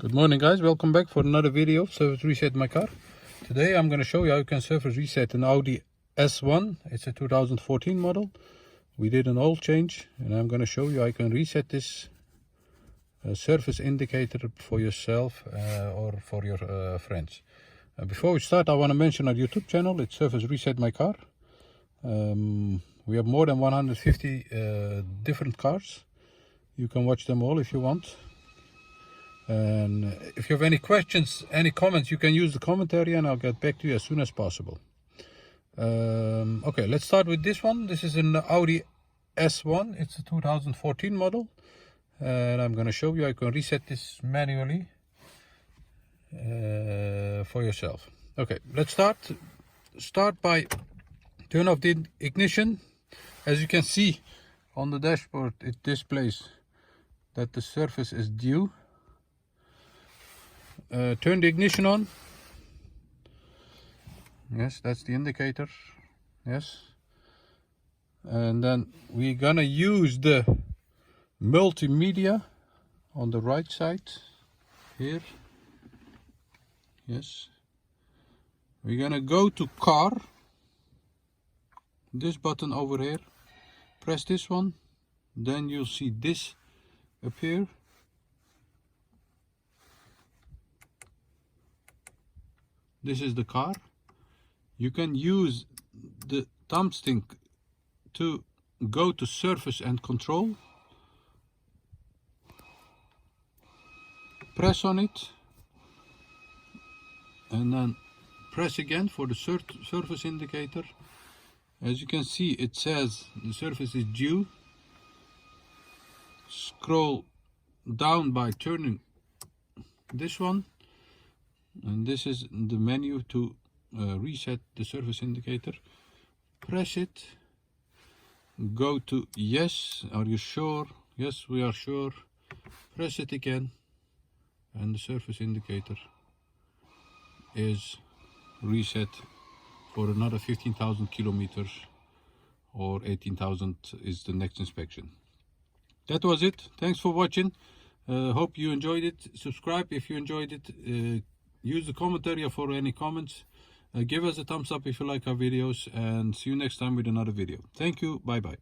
Good morning guys, welcome back for another video of service reset my car. Today I'm going to show you how you can service reset an Audi A1. It's a 2014 model. We did an oil change and I'm going to show you how you can reset this service indicator for yourself or for your friends. Before we start, I want to mention our YouTube channel. It's Service Reset My Car. We have more than 150 different cars. You can watch them all if you want. And if you have any questions, any comments, you can use the comment area and I'll get back to you as soon as possible. Okay, let's start with this one. This is an Audi A1. It's a 2014 model. And I'm going to show you how you can reset this manually for yourself. Okay, let's start by turn off the ignition. As you can see on the dashboard, it displays that the service is due. Turn the ignition on. Yes, that's the indicator. Yes. And then we're gonna use the multimedia on the right side here. Yes. We're gonna go to car. This button over here. Press this one. Then you'll see this appear. This is the car. You can use the thumbstick to go to service and control. Press on it and then press again for the service indicator. As you can see, it says the service is due. Scroll down by turning this one. And this is the menu to reset the service indicator. Press it. Go to yes. Are you sure? Yes, we are sure. Press it again. And the service indicator is reset for another 15,000 kilometers, or 18,000 is the next inspection. That was it. Thanks for watching. Hope you enjoyed it. Subscribe if you enjoyed it. Use the comment area for any comments. Give us a thumbs up if you like our videos, and see you next time with another video. Thank you. Bye bye.